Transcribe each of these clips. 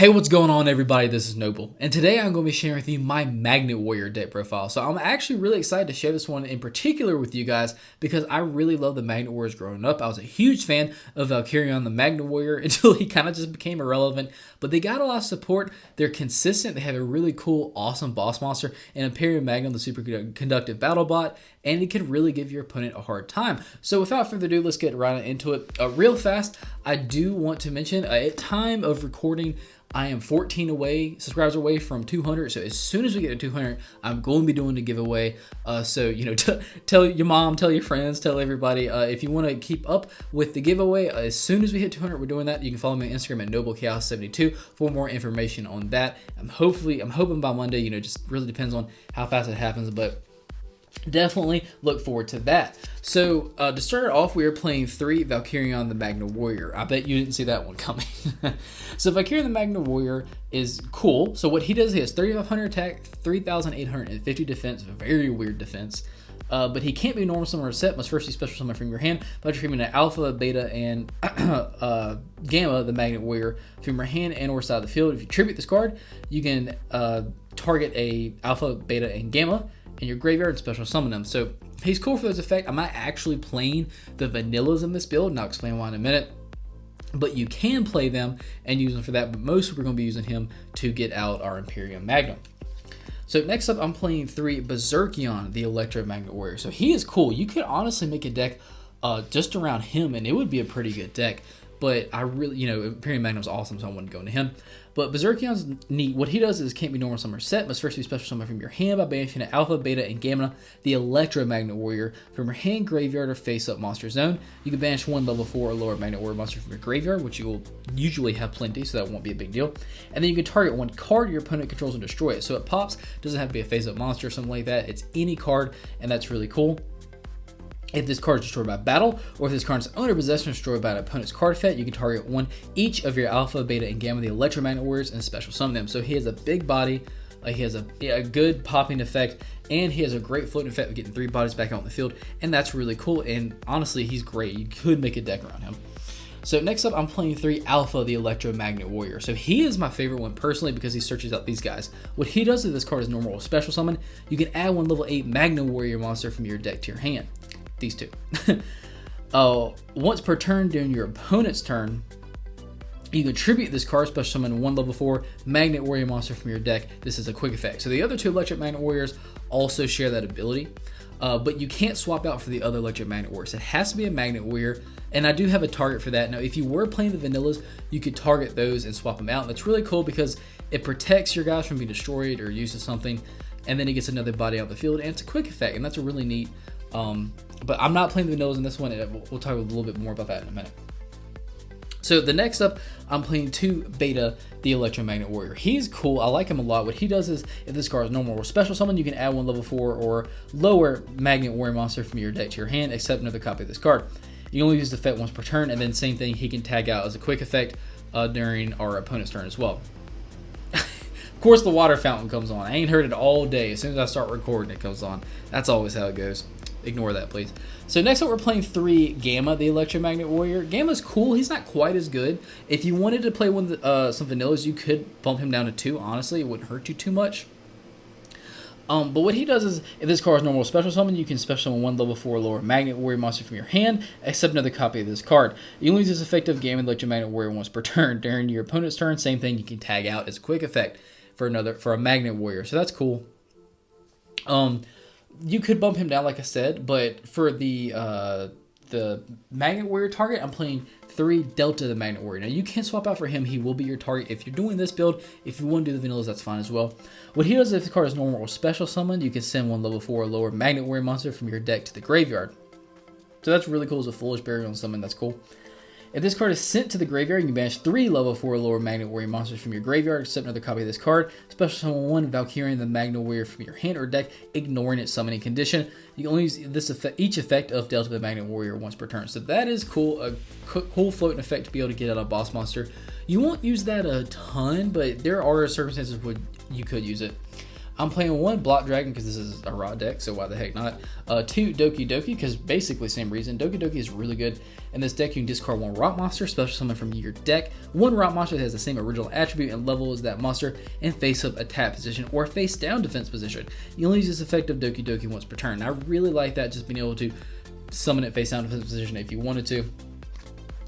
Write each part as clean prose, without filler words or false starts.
Hey, what's going on, everybody? This is Noble, and today I'm going to be sharing with you my Magnet Warrior deck profile. So I'm actually really excited to share this one in particular with you guys because I really love the Magnet Warriors growing up. I was a huge fan of Valkyrion the Magnet Warrior until he kind of just became irrelevant, but they got a lot of support. They're consistent. They have a really cool, awesome boss monster, and Imperium Magnum, the superconductive battle bot, and it can really give your opponent a hard time. So without further ado, let's get right into it. Real fast, I do want to mention at time of recording, I am 14 subscribers away from 200. So as soon as we get to 200, I'm going to be doing the giveaway. So tell your mom, tell your friends, tell everybody. If you want to keep up with the giveaway, as soon as we hit 200, we're doing that. You can follow me on Instagram at NobleChaos72 for more information on that. I'm hoping by Monday. Just really depends on how fast it happens, but definitely look forward to that. So to start off, we are playing 3 Valkyrion the Magnet Warrior. I bet you didn't see that one coming. So Valkyrion the Magnet Warrior is cool. So what he does, he has 3,500 attack, 3,850 defense, very weird defense. But he can't be normal summon or set, must first be special summon from your hand by triggering an Alpha, Beta, and Gamma, the Magnet Warrior, from your hand and or side of the field. If you tribute this card, you can target a Alpha, Beta, and Gamma in your graveyard and special summon them. So he's cool for those effects. I'm not actually playing the vanillas in this build, and I'll explain why in a minute. But you can play them and use them for that, but mostly we're going to be using him to get out our Imperium Magnum. So next up, I'm playing 3 Berserkion, the Electromagnet Warrior. So he is cool. You could honestly make a deck just around him, and it would be a pretty good deck. But I really, Imperium Magnum's awesome, so I wouldn't go into him. But Berserkion's neat. What he does is can't be normal summon or set, must first be special summon from your hand by banishing an Alpha, Beta, and Gamma, the Electromagnet Warrior, from your hand, graveyard, or face-up monster zone. You can banish 1 level 4 or lower Magnet Warrior monster from your graveyard, which you will usually have plenty, so that won't be a big deal. And then you can target 1 card your opponent controls and destroy it. So it pops, doesn't have to be a face-up monster or something like that. It's any card, and that's really cool. If this card is destroyed by battle, or if this card's owner possession is destroyed by an opponent's card effect, you can target 1 each of your Alpha, Beta, and Gamma, the Electromagnet Warriors, and special summon them. So he has a big body, he has a good popping effect, and he has a great floating effect of getting 3 bodies back out in the field, and that's really cool, and honestly, he's great. You could make a deck around him. So next up, I'm playing 3 Alpha, the Electromagnet Warrior. So he is my favorite one personally because he searches out these guys. What he does with this card is normal or special summon. You can add 1 level 8 Magnet Warrior monster from your deck to your hand. These 2. Once per turn during your opponent's turn, you can tribute this card, special summon 1 level 4 Magnet Warrior monster from your deck. This is a quick effect. So the other 2 Electromagnet Warriors also share that ability, but you can't swap out for the other Electromagnet Warriors. It has to be a Magnet Warrior, and I do have a target for that. Now, if you were playing the vanillas, you could target those and swap them out. And that's really cool because it protects your guys from being destroyed or used as something, and then he gets another body out the field, and it's a quick effect, and that's a really neat. But I'm not playing the vanillas in this one, and we'll talk a little bit more about that in a minute. So the next up, I'm playing 2 Beta, the Electromagnet Warrior. He's cool. I like him a lot. What he does is, if this card is normal or special summon, you can add 1 level 4 or lower Magnet Warrior monster from your deck to your hand, except another copy of this card. You only use the effect once per turn, and then same thing, he can tag out as a quick effect during our opponent's turn as well. Of course, the water fountain comes on. I ain't heard it all day. As soon as I start recording, it comes on. That's always how it goes. Ignore that, please. So next up, we're playing 3 Gamma, the Electromagnet Warrior. Gamma's cool. He's not quite as good. If you wanted to play some vanillas, you could bump him down to 2. Honestly, it wouldn't hurt you too much. But what he does is, if this card is normal special summon, you can special summon 1 level 4 lower Magnet Warrior monster from your hand, except another copy of this card. You only use this effect of Gamma, the Electromagnet Warrior once per turn. During your opponent's turn, same thing, you can tag out as a quick effect for a Magnet Warrior. So that's cool. You could bump him down, like I said, but for the Magnet Warrior target, I'm playing 3 Delta the Magnet Warrior. Now, you can swap out for him. He will be your target if you're doing this build. If you want to do the vanillas, that's fine as well. What he does, if the card is normal or special summoned, you can send 1 level 4 or lower Magnet Warrior monster from your deck to the graveyard. So that's really cool. As a Foolish Burial on summon, that's cool. If this card is sent to the graveyard, you can banish 3 level 4 lower Magnet Warrior monsters from your graveyard, except another copy of this card. Special summon 1 Valkyrion the Magnet Warrior from your hand or deck, ignoring its summoning condition. You can only use each effect of Delta the Magnet Warrior once per turn. So that is cool, a cool floating effect to be able to get out a boss monster. You won't use that a ton, but there are circumstances where you could use it. I'm playing 1 Block Dragon because this is a raw deck, so why the heck not? 2 Doki Doki because basically same reason. Doki Doki is really good. In this deck, you can discard 1 rock monster, special summon from your deck. 1 rock monster that has the same original attribute and level as that monster, and face up attack position or face down defense position. You only use this effect of Doki Doki once per turn. And I really like that, just being able to summon it face down defense position if you wanted to.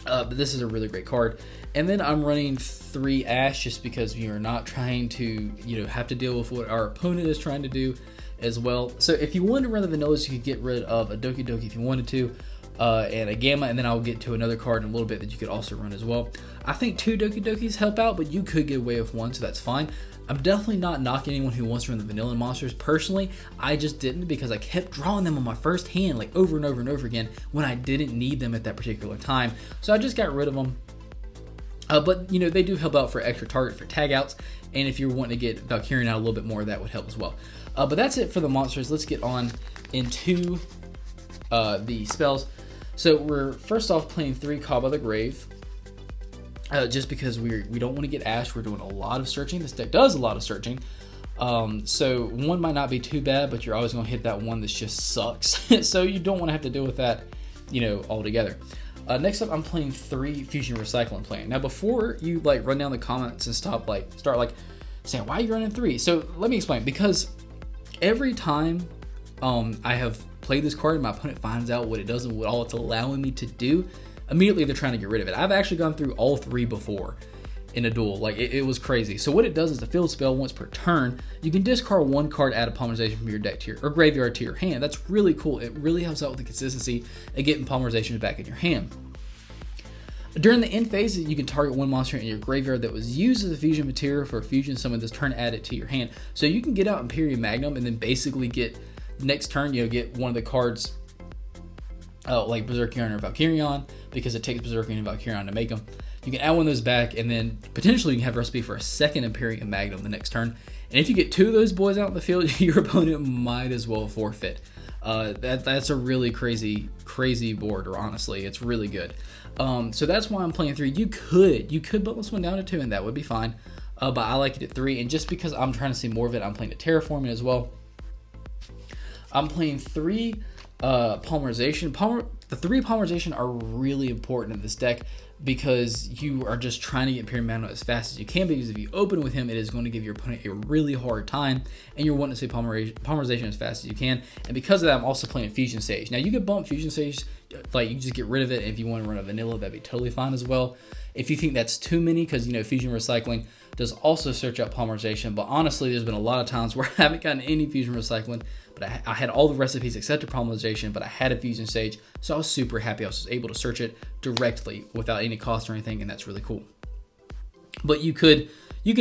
But this is a really great card. And then I'm running 3 Ash just because we are not trying to, have to deal with what our opponent is trying to do as well. So if you wanted to run the vanillas, you could get rid of a Doki Doki if you wanted to, and a Gamma, and then I'll get to another card in a little bit that you could also run as well. I think 2 Doki Dokis help out, but you could get away with 1, so that's fine. I'm definitely not knocking anyone who wants to run the vanilla monsters. Personally, I just didn't because I kept drawing them on my first hand like over and over and over again when I didn't need them at that particular time. So I just got rid of them. But they do help out for extra target for tag outs, and if you're wanting to get Valkyrian out a little bit more, that would help as well. But that's it for the monsters. Let's get on into the spells. So we're first off playing 3 Call by the Grave. Just because we don't want to get Ash. We're doing a lot of searching. This deck does a lot of searching. So 1 might not be too bad, but you're always going to hit that one that just sucks. So you don't want to have to deal with that, altogether. Next up, I'm playing 3 Fusion Recycling Plan. Now, before you run down the comments and start saying why are you running 3? So let me explain. Because every time I have played this card and my opponent finds out what it does and what all it's allowing me to do, immediately they're trying to get rid of it. I've actually gone through all 3 before in a duel. It was crazy. So what it does is the field spell once per turn, you can discard 1 card, add a polymerization from your deck to your, or graveyard to your hand. That's really cool. It really helps out with the consistency of getting polymerizations back in your hand. During the end phase, you can target 1 monster in your graveyard that was used as a fusion material for a fusion summon this turn, add it to your hand. So you can get out Imperium Magnum and then basically get next turn, get one of the cards like Berserkion or Valkyrion, because it takes Berserkion and Valkyrion to make them. You can add one of those back, and then potentially you can have a recipe for a second Imperium Magnum the next turn. And if you get 2 of those boys out in the field, your opponent might as well forfeit. That's a really crazy board, or honestly, it's really good. So that's why I'm playing 3. You could bump this one down to 2, and that would be fine. But I like it at 3, and just because I'm trying to see more of it, I'm playing a Terraforming as well. I'm playing 3 Polymerization. The 3 Polymerization are really important in this deck because you are just trying to get Imperium Magnum as fast as you can, because if you open with him, it is going to give your opponent a really hard time, and you're wanting to say Polymerization as fast as you can. And because of that, I'm also playing Fusion Sage. Now, you can bump Fusion Sage, you can just get rid of it. If you want to run a vanilla, that'd be totally fine as well. If you think that's too many, because Fusion Recycling does also search out Polymerization, but honestly, there's been a lot of times where I haven't gotten any Fusion Recycling, but I had all the recipes except for Polymerization, but I had a Fusion Sage, so I was super happy I was able to search it directly without any cost or anything, and that's really cool. But you could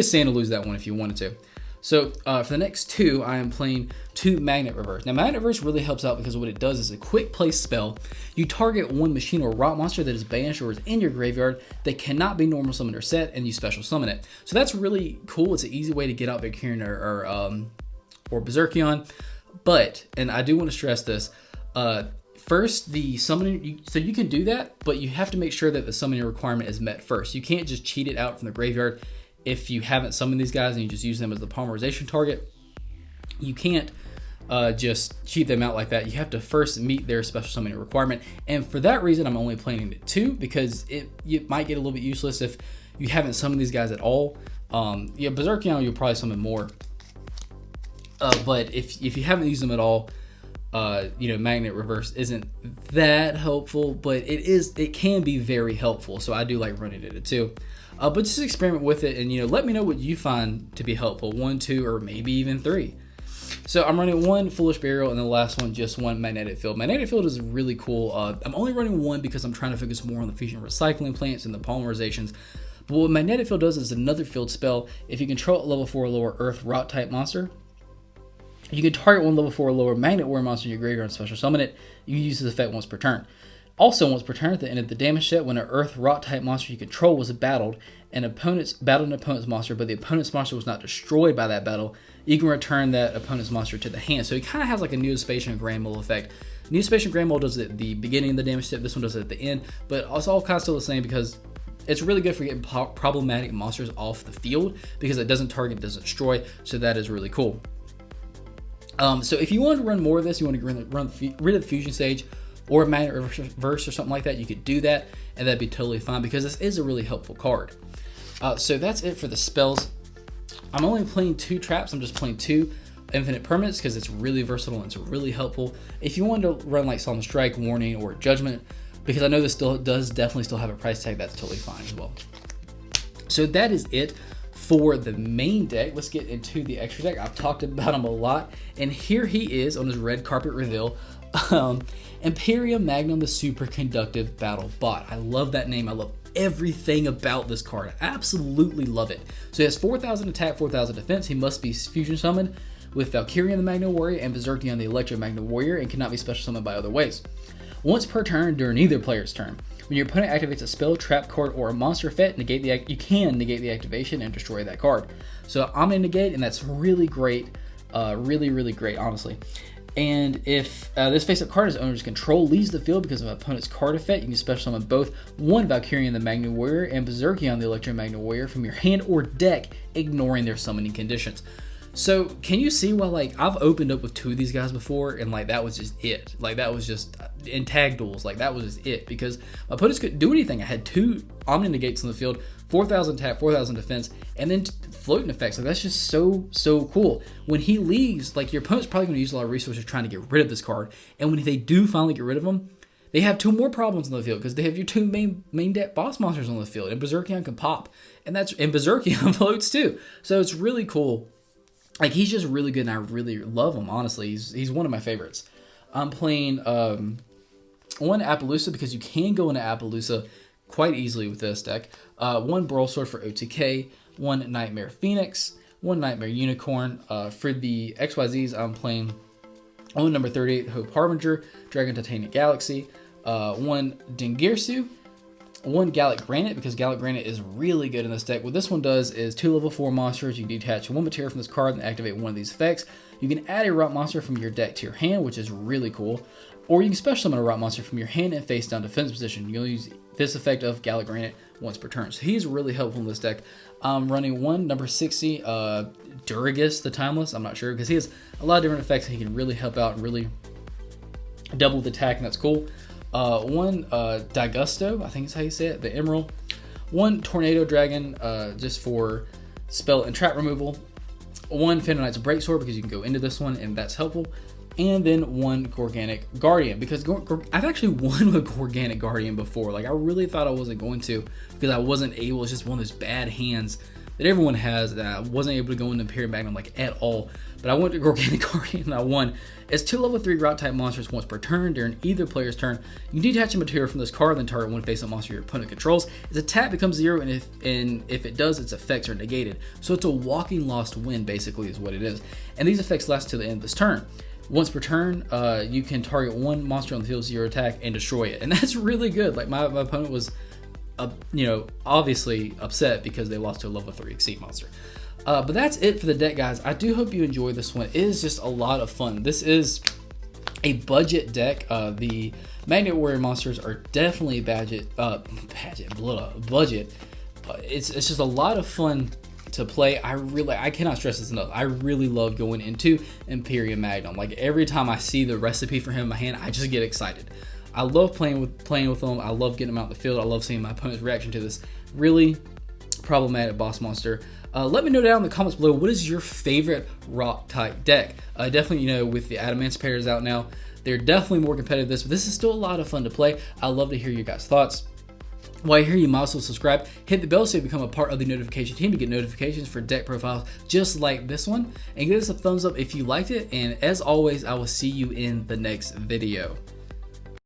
stand to lose that one if you wanted to. So for the next 2, I am playing 2 Magnet Reverse. Now, Magnet Reverse really helps out because what it does is a quick play spell. You target 1 machine or rock monster that is banished or is in your graveyard that cannot be normal summoned or set, and you special summon it. So that's really cool. It's an easy way to get out Valkyrian or Berserkion. But, and I do want to stress this, first, the summoning, so you can do that, but you have to make sure that the summoning requirement is met first. You can't just cheat it out from the graveyard. If you haven't summoned these guys and you just use them as the polymerization target, you can't just cheat them out like that. You have to first meet their special summoning requirement. And for that reason, I'm only playing it 2, because it might get a little bit useless if you haven't summoned these guys at all. Berserkion, you'll probably summon more. But if you haven't used them at all, Magnet Reverse isn't that helpful, but it can be very helpful. So I do like running it at 2. But just experiment with it, and let me know what you find to be helpful. 1, 2, or maybe even 3. So I'm running 1 Foolish Burial, and the last one just 1 Magnetic Field. Magnetic Field is really cool. I'm only running 1 because I'm trying to focus more on the Fusion Recycling plants and the polymerizations. But what Magnetic Field does is another field spell. If you control a level 4 or lower Earth Rock type monster, you can target 1 level 4 or lower Magnet Warrior monster in your graveyard and special summon it. You use this effect once per turn. Also, once per turn, at the end of the damage step, when an Earth Rock type monster you control was battled, an opponent's monster, but the opponent's monster was not destroyed by that battle, you can return that opponent's monster to the hand. So it kind of has like a Neospatial and Grand Mole effect. Neospatial and Grand Mole does it at the beginning of the damage step. This one does it at the end, but it's all kind of still the same because it's really good for getting problematic monsters off the field because it doesn't target, doesn't destroy. So that is really cool. So if you want to run more of this, you want to run rid of the Fusion Sage or a Magnet Reverse or something like that, you could do that, and that'd be totally fine because this is a really helpful card. So that's it for the spells. I'm only playing 2 traps. I'm just playing 2 infinite permanents because it's really versatile and it's really helpful. If you want to run like Solemn Strike, Warning, or Judgment, because I know this definitely still have a price tag, that's totally fine as well. So that is it for the main deck. Let's get into the extra deck. I've talked about him a lot, and here he is on his red carpet reveal. Imperium Magnum, the Superconductive Battle Bot. I love that name. I love everything about this card. I absolutely love it. So he has 4,000 attack, 4,000 defense. He must be fusion summoned with Valkyrian the Magna Warrior and Berserkion the Electro Magna Warrior, and cannot be special summoned by other ways. Once per turn during either player's turn, when your opponent activates a spell, trap card, or a monster effect, you can negate the activation and destroy that card. So I'm going to negate, and that's really great. Really great, honestly. And if this face-up card is owner's control leaves the field because of an opponent's card effect, you can special summon both one Valkyrian the Magna Warrior and Berserkion the Electro Magna Warrior from your hand or deck, ignoring their summoning conditions. So can you see why, like, I've opened up with 2 of these guys before, and like that was just it. Like that was just in tag duels, like that was just it, because my opponents couldn't do anything. I had 2 Omni Negates on the field, 4,000 attack, 4,000 defense, and then floating effects. Like that's just so cool. When he leaves, like your opponent's probably going to use a lot of resources trying to get rid of this card, and when they do finally get rid of him, they have 2 more problems on the field because they have your 2 main deck boss monsters on the field, and Berserkion can pop, and Berserkion floats too. So it's really cool. Like he's just really good, and I really love him. Honestly, he's one of my favorites. I'm playing one Appaloosa because you can go into Appaloosa quite easily with this deck. One Brawl Sword for OTK, one Nightmare Phoenix, one Nightmare Unicorn. For the XYZs, I'm playing one number 38 Hope Harbinger, Dragon Titanic Galaxy, one Dingirsu, one Gallic Granite, because Gallic Granite is really good in this deck. What this one does is 2 level 4 monsters. You can detach 1 material from this card and activate one of these effects. You can add a rock monster from your deck to your hand, which is really cool. Or you can special summon a rock monster from your hand and face down defense position. You'll use this effect of Gallic Granite once per turn. So he's really helpful in this deck. I'm running one number 60 Duragus the Timeless. I'm not sure, because he has a lot of different effects, and he can really help out and really double the attack, and that's cool. One Daigusto, I think is how you say it, the Emerald. One Tornado Dragon, just for spell and trap removal. One Phantom Knight's Breaksword, because you can go into this one, and that's helpful. And then one Gorganic Guardian, because I've actually won with Gorganic Guardian before. Like I really thought I wasn't going to, because I wasn't able. It's just one of those bad hands that everyone has that I wasn't able to go into Imperium Magnum like at all. But I went to Gorganic Guardian and I won. It's 2 level 3 rock type monsters once per turn. During either player's turn, you can detach a material from this card, then target one face-up monster your opponent controls. Its attack becomes 0, and if it does, its effects are negated. So it's a walking lost win, basically, is what it is. And these effects last to the end of this turn. Once per turn, you can target one monster on the field, 0 attack, and destroy it. And that's really good. Like my opponent was, obviously upset because they lost to a level 3 Exceed monster. But that's it for the deck, guys. I do hope you enjoy this one. It is just a lot of fun. This is a budget deck. The Magnet Warrior monsters are definitely budget. It's just a lot of fun to play. I cannot stress this enough. I really love going into Imperium Magnum. Like every time I see the recipe for him in my hand, I just get excited. I love playing with them. I love getting them out in the field. I love seeing my opponent's reaction to this really problematic boss monster. Let me know down in the comments below, what is your favorite rock type deck? Definitely, with the Adamance pairs out now, they're definitely more competitive than this, but this is still a lot of fun to play. I love to hear your guys' thoughts. While you're here, you might also subscribe, hit the bell so you become a part of the notification team to get notifications for deck profiles just like this one, and give us a thumbs up if you liked it. And as always, I will see you in the next video.